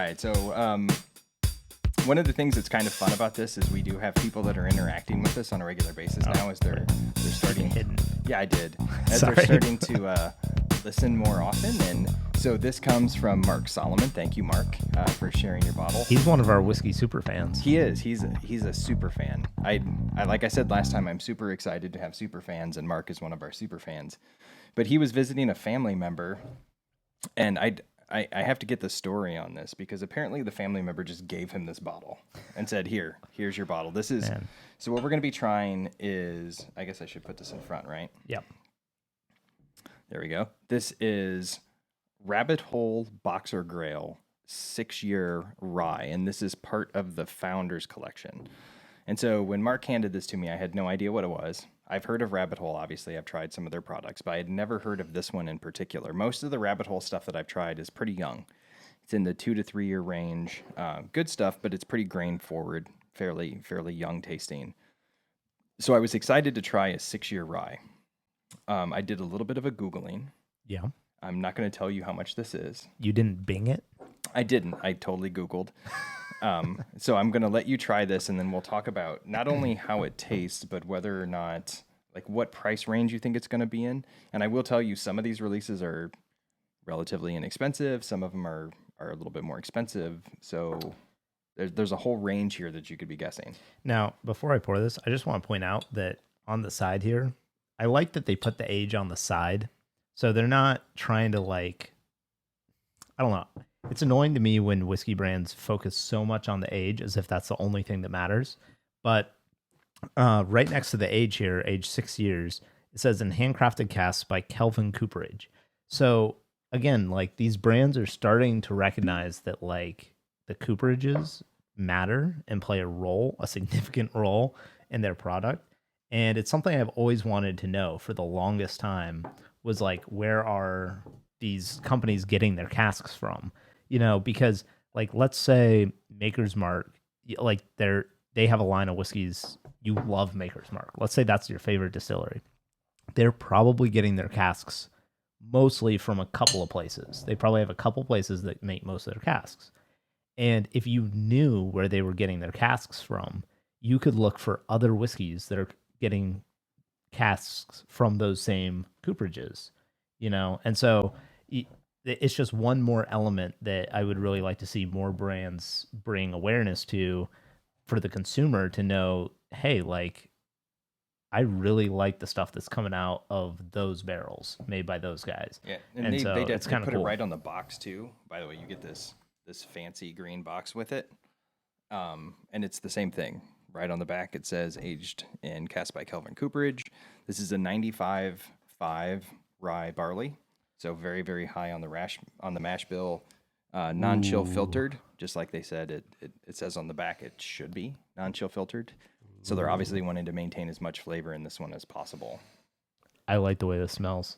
right. So one of the things that's kind of fun about this is we do have people that are interacting with us on a regular basis now as they're starting. Hidden. Yeah, I did. As Sorry. they're starting to listen more often. And so this comes from Mark Solomon. Thank you, Mark, for sharing your bottle. He's one of our whiskey super fans. He is. He's a super fan. I like I said last time, I'm super excited to have super fans, and Mark is one of our super fans. But he was visiting a family member, and I have to get the story on this because apparently the family member just gave him this bottle and said, here's your bottle. This is So what we're going to be trying is, I guess I should put this in front, right? Yep. There we go. This is Rabbit Hole Boxergrail 6-year rye, and this is part of the Founders Collection. And so when Mark handed this to me, I had no idea what it was. I've heard of Rabbit Hole, obviously. I've tried some of their products, but I had never heard of this one in particular. Most of the Rabbit Hole stuff that I've tried is pretty young. It's in the 2 to 3 year range. Good stuff, but it's pretty grain forward, fairly young tasting. So I was excited to try a 6-year rye. I did a little bit of a Googling. Yeah. I'm not going to tell you how much this is. You didn't Bing it? I didn't. I totally Googled. So I'm going to let you try this, and then we'll talk about not only how it tastes, but whether or not, like, what price range you think it's going to be in. And I will tell you, some of these releases are relatively inexpensive. Some of them are a little bit more expensive. So there's a whole range here that you could be guessing. Now, before I pour this, I just want to point out that on the side here, I like that they put the age on the side. So they're not trying to, like, I don't know. It's annoying to me when whiskey brands focus so much on the age as if that's the only thing that matters. But right next to the age here, age 6 years, it says in handcrafted casks by Kelvin Cooperage. So again, like, these brands are starting to recognize that, like, the cooperages matter and play a significant role in their product. And it's something I've always wanted to know for the longest time was, like, where are these companies getting their casks from? You know, because, like, let's say Maker's Mark, like, they have a line of whiskeys. You love Maker's Mark. Let's say that's your favorite distillery. They're probably getting their casks mostly from a couple of places. They probably have a couple places that make most of their casks. And if you knew where they were getting their casks from, you could look for other whiskeys that are getting casks from those same cooperages, you know? And so it's just one more element that I would really like to see more brands bring awareness to for the consumer to know, hey, like, I really like the stuff that's coming out of those barrels made by those guys. Yeah, and they it's kind of put cool. it right on the box too. By the way, you get this fancy green box with it, and it's the same thing. Right on the back, it says aged in cask by Kelvin Cooperage. This is a 95.5 rye barley, so very, very high on the mash bill. Non-chill filtered, just like they said. It says on the back it should be non-chill filtered. So they're obviously wanting to maintain as much flavor in this one as possible. I like the way this smells.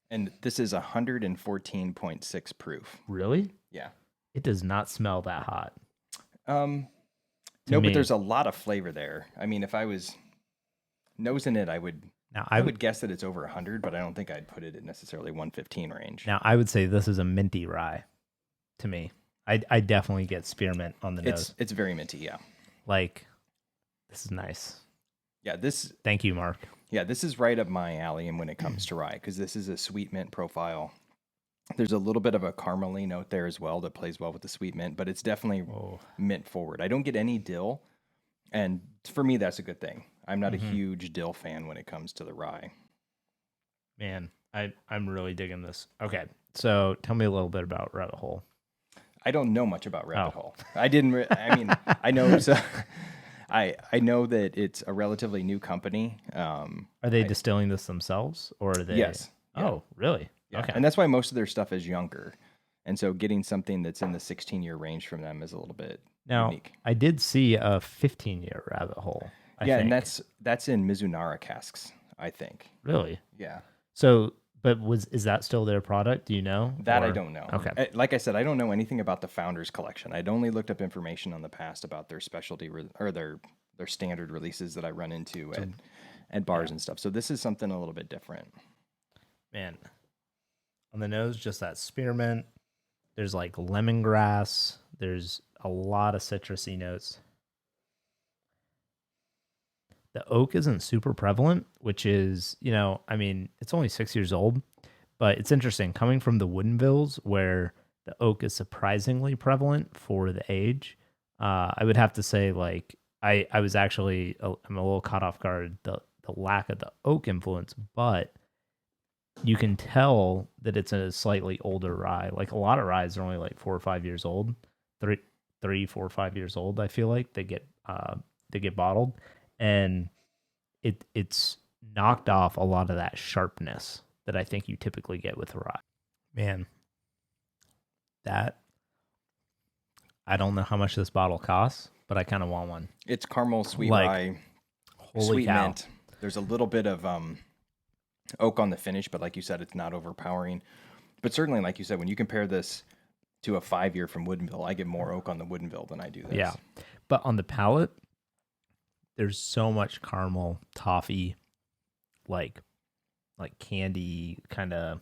And this is 114.6 proof. Really? Yeah. It does not smell that hot. No, but there's a lot of flavor there. I mean, if I was nosing it, I would guess that it's over 100, but I don't think I'd put it at necessarily 115 range. Now, I would say this is a minty rye to me. I definitely get spearmint on the nose. It's very minty, yeah. Like, this is nice. Yeah, Thank you, Mark. Yeah, this is right up my alley and when it comes to rye, because this is a sweet mint profile. There's a little bit of a caramely note there as well that plays well with the sweet mint, but it's definitely mint forward. I don't get any dill, and for me, that's a good thing. I'm not a huge dill fan when it comes to the rye. Man, I'm really digging this. Okay, so tell me a little bit about Rabbit Hole. I don't know much about Rabbit Hole. I know so. I know that it's a relatively new company. Are they distilling this themselves, or are they? Yes. Oh, really? Yeah. Okay. And that's why most of their stuff is younger. And so getting something that's in the 16-year range from them is a little bit unique. I did see a 15-year Rabbit Hole. I think. And that's in Mizunara casks, I think. Really? Yeah. So, but is that still their product? Do you know? That I don't know. Okay. Like I said, I don't know anything about the Founders Collection. I'd only looked up information on the past about their specialty or their standard releases that I run into at bars and stuff. So this is something a little bit different. Man, on the nose, just that spearmint. There's like lemongrass. There's a lot of citrusy notes. The oak isn't super prevalent, which is, I mean, it's only 6 years old, but it's interesting coming from the Woodinvilles where the oak is surprisingly prevalent for the age. I would have to say, like, I was actually, I'm a little caught off guard, the lack of the oak influence, but you can tell that it's a slightly older rye. Like a lot of ryes are only like 4 or 5 years old, 4 or 5 years old. I feel like they get bottled, and it's knocked off a lot of that sharpness that I think you typically get with rye. Man, that I don't know how much this bottle costs, but I kind of want one. It's caramel, sweet Like, rye, Holy sweet cow. mint. There's a little bit of oak on the finish, but like you said, it's not overpowering. But certainly, like you said, when you compare this to a 5-year from Woodinville, I get more oak on the Woodinville than I do this. Yeah. But on the palate, there's so much caramel, toffee, like candy, kind of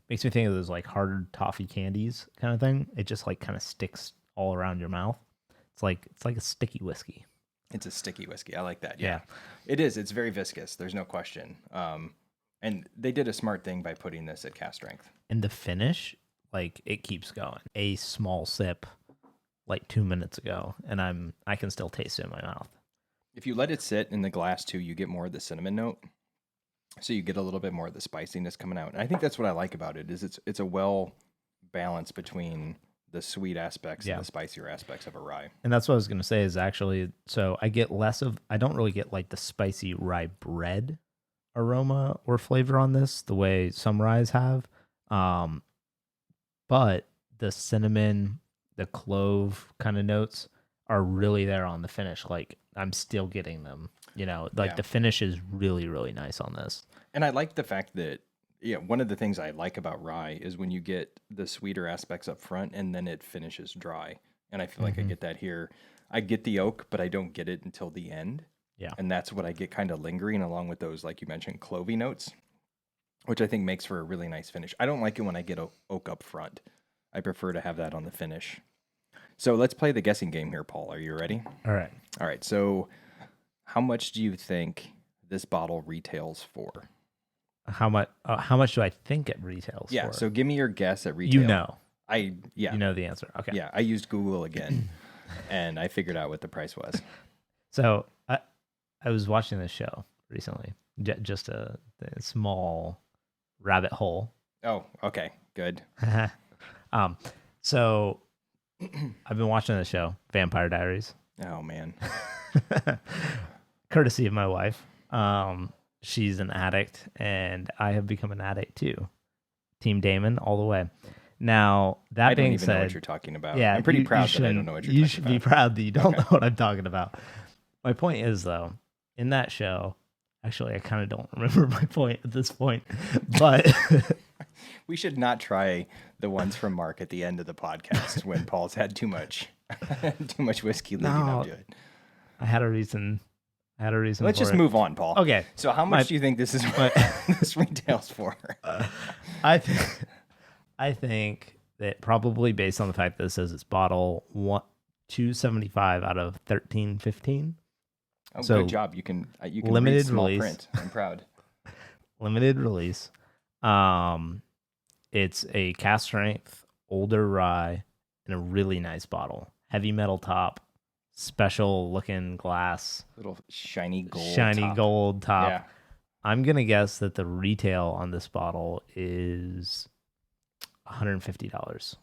makes me think of those like hard toffee candies kind of thing. It just like kind of sticks all around your mouth. It's like a sticky whiskey. It's a sticky whiskey. I like that. Yeah. It is. It's very viscous. There's no question. And they did a smart thing by putting this at cast strength. And the finish, like, it keeps going. A small sip like 2 minutes ago, and I can still taste it in my mouth. If you let it sit in the glass too, you get more of the cinnamon note. So you get a little bit more of the spiciness coming out. And I think that's what I like about it is it's a well balance between the sweet aspects and the spicier aspects of a rye. And that's what I was going to say is actually, so I don't really get like the spicy rye bread aroma or flavor on this the way some ryes have. But the cinnamon, the clove kind of notes are really there on the finish. Like I'm still getting them, the finish is really, really nice on this. And I like the fact that, one of the things I like about rye is when you get the sweeter aspects up front and then it finishes dry. And I feel like I get that here. I get the oak, but I don't get it until the end. Yeah. And that's what I get kind of lingering along with those, like you mentioned, clovey notes, which I think makes for a really nice finish. I don't like it when I get oak up front. I prefer to have that on the finish. So let's play the guessing game here, Paul. Are you ready? All right. All right. So how much do you think this bottle retails for? How much do I think it retails for? Yeah, so give me your guess at retail. You know the answer. Okay. Yeah, I used Google again, and I figured out what the price was. So I was watching this show recently, just a small rabbit hole. Oh, okay, good. So I've been watching the show Vampire Diaries. Oh man, courtesy of my wife. She's an addict, and I have become an addict too. Team Damon all the way. Now, that being said, I don't even know what you're talking about. Yeah, I'm pretty proud that I don't know what you're talking about. You should be proud that you don't know what I'm talking about. My point is, though, in that show, actually, I kind of don't remember my point at this point, but we should not try the ones from Mark at the end of the podcast when Paul's had too much whiskey leading up to it. I had a reason. Let's just move on, Paul. Okay. So how much do you think this is this retails for? I think that probably based on the fact that it says it's bottle 275 out of 1315. Oh, so, good job. You can limited read small release. Print. I'm proud. Limited release. It's a cast strength, older rye, in a really nice bottle. Heavy metal top. Special looking glass, little shiny gold top. Yeah. I'm gonna guess that the retail on this bottle is $150.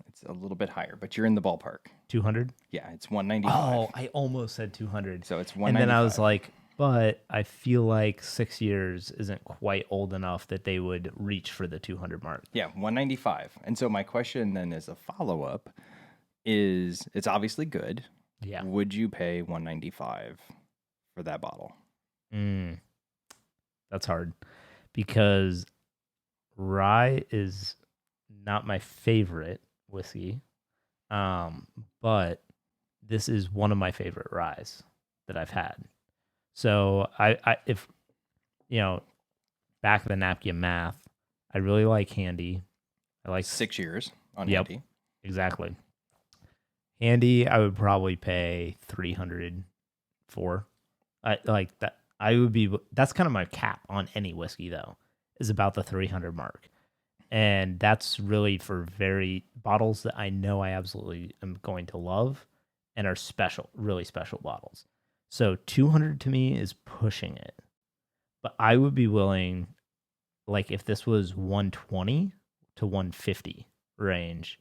It's a little bit higher, but you're in the ballpark. 200? Yeah, it's 195. Oh, I almost said 200. So it's 195. And then I was like, but I feel like 6 years isn't quite old enough that they would reach for the 200 mark. Yeah, 195. And so my question then as a follow-up is, it's obviously good. Yeah. Would you pay $195 for that bottle? That's hard because rye is not my favorite whiskey, but this is one of my favorite ryes that I've had. So if back of the napkin math, I really like Handy. I like 6 years. on Yep. Handy. Exactly. Handy, I would probably pay 300 for. I like that. That's kind of my cap on any whiskey though, is about the 300 mark. And that's really for very bottles that I know I absolutely am going to love and are special, really special bottles. So 200 to me is pushing it. But I would be willing, like if this was 120 to 150 range,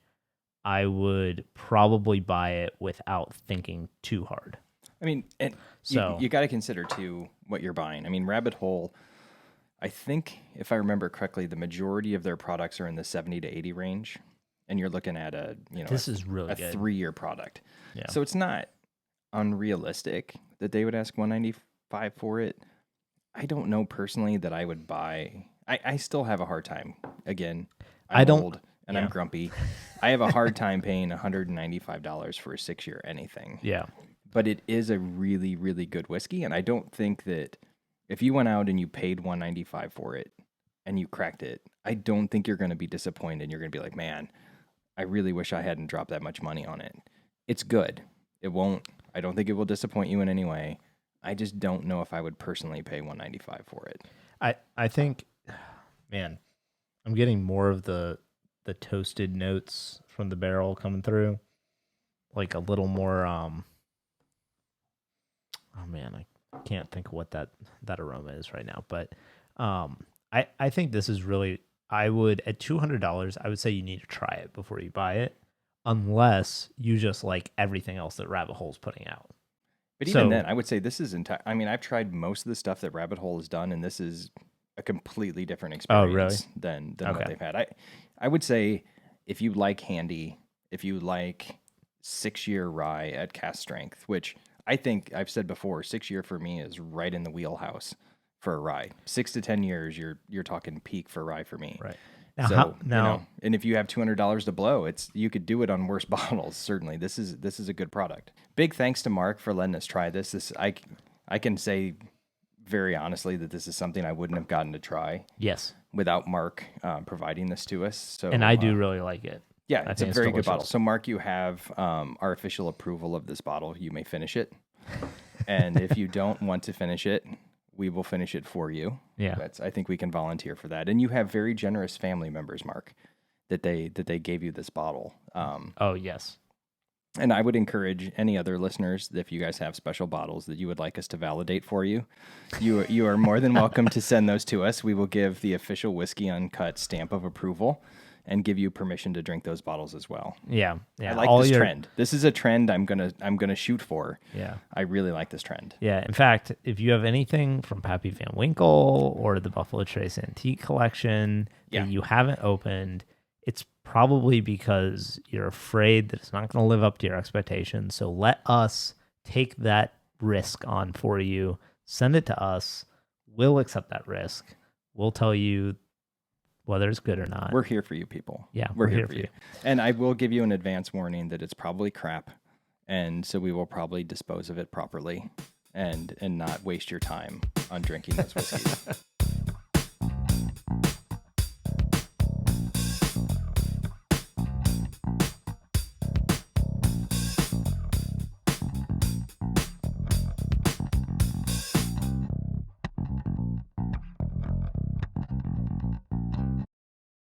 I would probably buy it without thinking too hard. I mean, and So you got to consider too what you're buying. I mean, Rabbit Hole, I think if I remember correctly, the majority of their products are in the 70 to 80 range, and you're looking at this is really a good. 3-year product. Yeah. So it's not unrealistic that they would ask 195 for it. I don't know personally that I would buy. I still have a hard time. Again, I don't- old and yeah. I'm grumpy. I have a hard time paying $195 for a 6-year anything. Yeah. But it is a really, really good whiskey, and I don't think that if you went out and you paid $195 for it and you cracked it, I don't think you're going to be disappointed. You're going to be like, man, I really wish I hadn't dropped that much money on it. It's good. I don't think it will disappoint you in any way. I just don't know if I would personally pay $195 for it. I think, man, I'm getting more of the toasted notes from the barrel coming through, like a little more. Oh man, I can't think of what that aroma is right now. But I think this is really. I would at $200. I would say you need to try it before you buy it, unless you just like everything else that Rabbit Hole's putting out. But even then, I would say this is entire. I mean, I've tried most of the stuff that Rabbit Hole has done, and this is a completely different experience than what they've had. I would say if you like Handy, if you like 6-year rye at cask strength, which I think I've said before, 6-year for me is right in the wheelhouse for a rye. 6 to 10 years, you're talking peak for rye for me. Right. Now, and if you have $200 to blow, you could do it on worse bottles. Certainly, this is a good product. Big thanks to Mark for letting us try this. I can say very honestly that this is something I wouldn't have gotten to try. Yes. Without Mark providing this to us. So, and I do really like it. Yeah, it's a very good bottle. So, Mark, you have our official approval of this bottle. You may finish it, and if you don't want to finish it, we will finish it for you. Yeah. I think we can volunteer for that. And you have very generous family members, Mark, that they gave you this bottle. Oh, yes. And I would encourage any other listeners, if you guys have special bottles that you would like us to validate for you, you are more than welcome to send those to us. We will give the official Whiskey Uncut stamp of approval and give you permission to drink those bottles as well. Yeah. I like this trend. This is a trend I'm gonna shoot for. Yeah. I really like this trend. Yeah. In fact, if you have anything from Pappy Van Winkle or the Buffalo Trace Antique Collection that you haven't opened, it's probably because you're afraid that it's not going to live up to your expectations. So let us take that risk on for you. Send it to us. We'll accept that risk. We'll tell you whether it's good or not. We're here for you, people. Yeah, we're here for you. And I will give you an advance warning that it's probably crap, and so we will probably dispose of it properly and not waste your time on drinking those whiskeys.